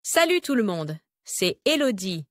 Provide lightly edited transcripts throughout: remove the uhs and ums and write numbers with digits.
Salut tout le monde, c'est Elodie.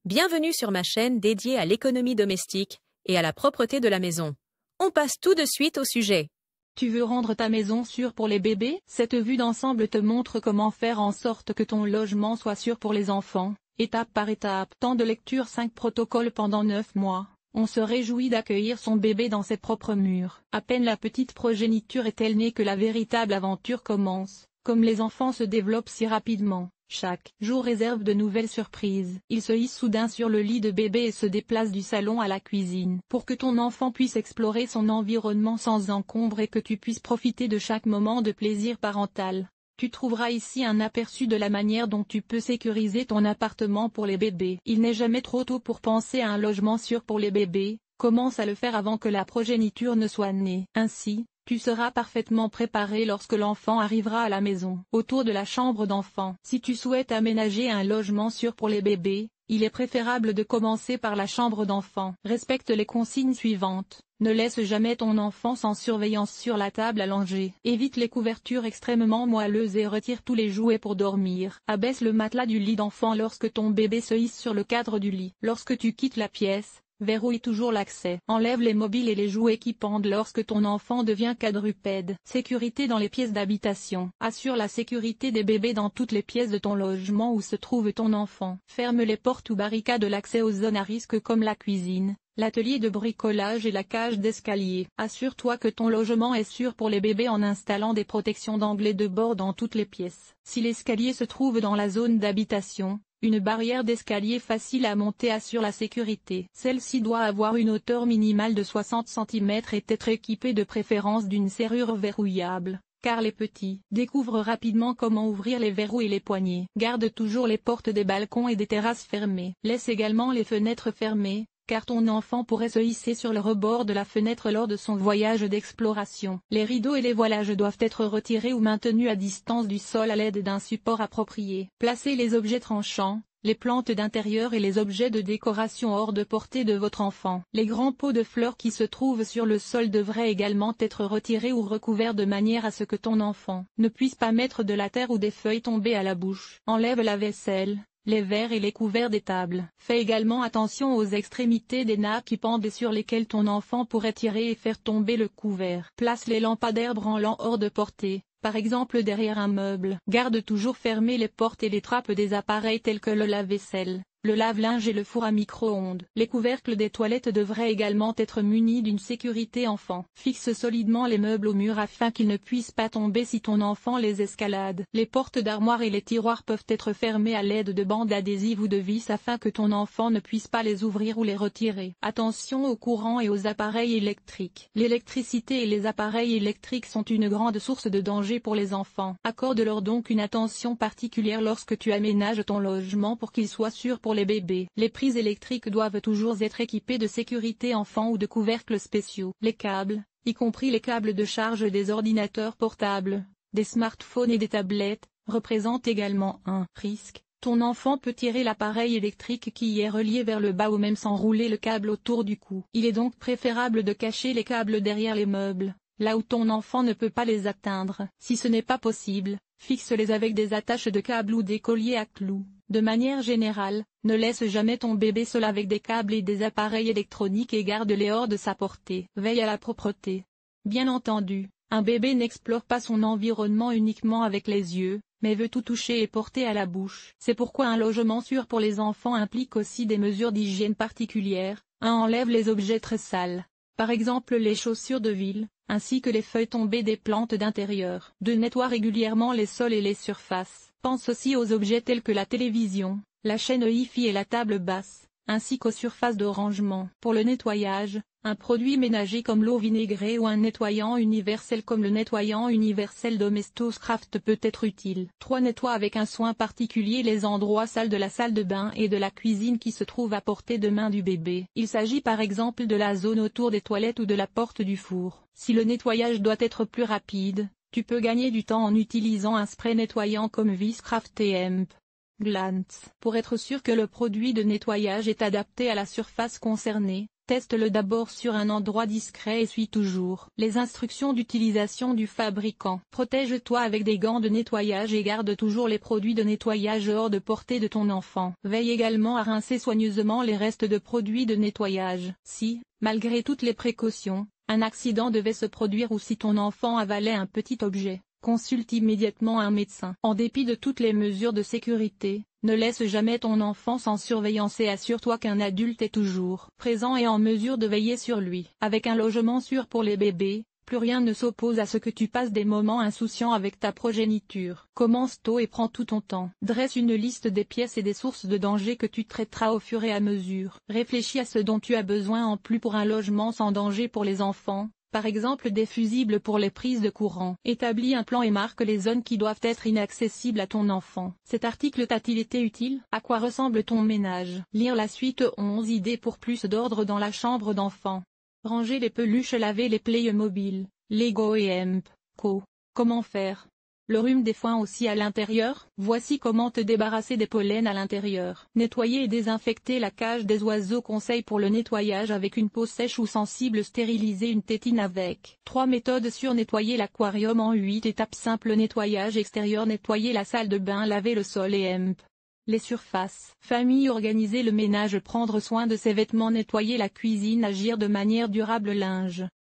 Bienvenue sur ma chaîne dédiée à l'économie domestique et à la propreté de la maison. On passe tout de suite au sujet. Tu veux rendre ta maison sûre pour les bébés? Cette vue d'ensemble te montre comment faire en sorte que ton logement soit sûr pour les enfants, étape par étape. Temps de lecture 5 protocoles pendant 9 mois. On se réjouit d'accueillir son bébé dans ses propres murs. À peine la petite progéniture est-elle née que la véritable aventure commence. Comme les enfants se développent si rapidement, chaque jour réserve de nouvelles surprises. Il se hisse soudain sur le lit de bébé et se déplace du salon à la cuisine. Pour que ton enfant puisse explorer son environnement sans encombre et que tu puisses profiter de chaque moment de plaisir parental, tu trouveras ici un aperçu de la manière dont tu peux sécuriser ton appartement pour les bébés. Il n'est jamais trop tôt pour penser à un logement sûr pour les bébés. Commence à le faire avant que la progéniture ne soit née. Ainsi, tu seras parfaitement préparé lorsque l'enfant arrivera à la maison. Autour de la chambre d'enfant. Si tu souhaites aménager un logement sûr pour les bébés, il est préférable de commencer par la chambre d'enfant. Respecte les consignes suivantes. Ne laisse jamais ton enfant sans surveillance sur la table allongée. Évite les couvertures extrêmement moelleuses et retire tous les jouets pour dormir. Abaisse le matelas du lit d'enfant lorsque ton bébé se hisse sur le cadre du lit. Lorsque tu quittes la pièce, verrouille toujours l'accès. Enlève les mobiles et les jouets qui pendent lorsque ton enfant devient quadrupède. Sécurité dans les pièces d'habitation. Assure la sécurité des bébés dans toutes les pièces de ton logement où se trouve ton enfant. Ferme les portes ou barricade l'accès aux zones à risque comme la cuisine, l'atelier de bricolage et la cage d'escalier. Assure-toi que ton logement est sûr pour les bébés en installant des protections d'anglais de bord dans toutes les pièces. Si l'escalier se trouve dans la zone d'habitation, une barrière d'escalier facile à monter assure la sécurité. Celle-ci doit avoir une hauteur minimale de 60 cm et être équipée de préférence d'une serrure verrouillable, car les petits découvrent rapidement comment ouvrir les verrous et les poignées. Garde toujours les portes des balcons et des terrasses fermées. Laisse également les fenêtres fermées, car ton enfant pourrait se hisser sur le rebord de la fenêtre lors de son voyage d'exploration. Les rideaux et les voilages doivent être retirés ou maintenus à distance du sol à l'aide d'un support approprié. Placez les objets tranchants, les plantes d'intérieur et les objets de décoration hors de portée de votre enfant. Les grands pots de fleurs qui se trouvent sur le sol devraient également être retirés ou recouverts de manière à ce que ton enfant ne puisse pas mettre de la terre ou des feuilles tombées à la bouche. Enlève la vaisselle, les verres et les couverts des tables. Fais également attention aux extrémités des nappes qui pendent et sur lesquelles ton enfant pourrait tirer et faire tomber le couvert. Place les lampadaires branlants hors de portée, par exemple derrière un meuble. Garde toujours fermées les portes et les trappes des appareils tels que le lave-vaisselle, le lave-linge et le four à micro-ondes. Les couvercles des toilettes devraient également être munis d'une sécurité enfant. Fixe solidement les meubles au mur afin qu'ils ne puissent pas tomber si ton enfant les escalade. Les portes d'armoire et les tiroirs peuvent être fermés à l'aide de bandes adhésives ou de vis afin que ton enfant ne puisse pas les ouvrir ou les retirer. Attention au courant et aux appareils électriques. L'électricité et les appareils électriques sont une grande source de danger pour les enfants. Accorde-leur donc une attention particulière lorsque tu aménages ton logement pour qu'il soit sûr pour les bébés. Les prises électriques doivent toujours être équipées de sécurité enfant ou de couvercles spéciaux. Les câbles, y compris les câbles de charge des ordinateurs portables, des smartphones et des tablettes, représentent également un risque. Ton enfant peut tirer l'appareil électrique qui y est relié vers le bas ou même s'enrouler le câble autour du cou. Il est donc préférable de cacher les câbles derrière les meubles, là où ton enfant ne peut pas les atteindre. Si ce n'est pas possible, fixe-les avec des attaches de câbles ou des colliers à clous. De manière générale, ne laisse jamais ton bébé seul avec des câbles et des appareils électroniques et garde-les hors de sa portée. Veille à la propreté. Bien entendu, un bébé n'explore pas son environnement uniquement avec les yeux, mais veut tout toucher et porter à la bouche. C'est pourquoi un logement sûr pour les enfants implique aussi des mesures d'hygiène particulières. 1. Enlève les objets très sales, par exemple les chaussures de ville, ainsi que les feuilles tombées des plantes d'intérieur. 2. Nettoie régulièrement les sols et les surfaces. Pense aussi aux objets tels que la télévision, la chaîne Wi-Fi et la table basse, ainsi qu'aux surfaces de rangement. Pour le nettoyage, un produit ménager comme l'eau vinaigrée ou un nettoyant universel comme le nettoyant universel Domestos Craft peut être utile. 3. Nettoie avec un soin particulier les endroits sales de la salle de bain et de la cuisine qui se trouvent à portée de main du bébé. Il s'agit par exemple de la zone autour des toilettes ou de la porte du four. Si le nettoyage doit être plus rapide, tu peux gagner du temps en utilisant un spray nettoyant comme Viscraft et Hemp Glance. Pour être sûr que le produit de nettoyage est adapté à la surface concernée, Teste-le d'abord sur un endroit discret et suis toujours les instructions d'utilisation du fabricant. Protège-toi avec des gants de nettoyage et garde toujours les produits de nettoyage hors de portée de ton enfant. Veille également à rincer soigneusement les restes de produits de nettoyage. Si, malgré toutes les précautions, un accident devait se produire ou si ton enfant avalait un petit objet, consulte immédiatement un médecin. En dépit de toutes les mesures de sécurité, ne laisse jamais ton enfant sans surveillance et assure-toi qu'un adulte est toujours présent et en mesure de veiller sur lui. Avec un logement sûr pour les bébés, plus rien ne s'oppose à ce que tu passes des moments insouciants avec ta progéniture. Commence tôt et prends tout ton temps. Dresse une liste des pièces et des sources de danger que tu traiteras au fur et à mesure. Réfléchis à ce dont tu as besoin en plus pour un logement sans danger pour les enfants. Par exemple des fusibles pour les prises de courant. Établis un plan et marque les zones qui doivent être inaccessibles à ton enfant. Cet article t'a-t-il été utile? À quoi ressemble ton ménage? Lire la suite 11 idées pour plus d'ordre dans la chambre d'enfant. Ranger les peluches, laver les Playmobil, Lego et Co. Comment faire? Le rhume des foins aussi à l'intérieur? Voici comment te débarrasser des pollens à l'intérieur. Nettoyer et désinfecter la cage des oiseaux. Conseil pour le nettoyage avec une peau sèche ou sensible. Stériliser une tétine avec 3 méthodes sur nettoyer l'aquarium en 8 étapes simples. Nettoyage extérieur, nettoyer la salle de bain, laver le sol et les surfaces. Famille, organiser le ménage, prendre soin de ses vêtements, nettoyer la cuisine, agir de manière durable, linge.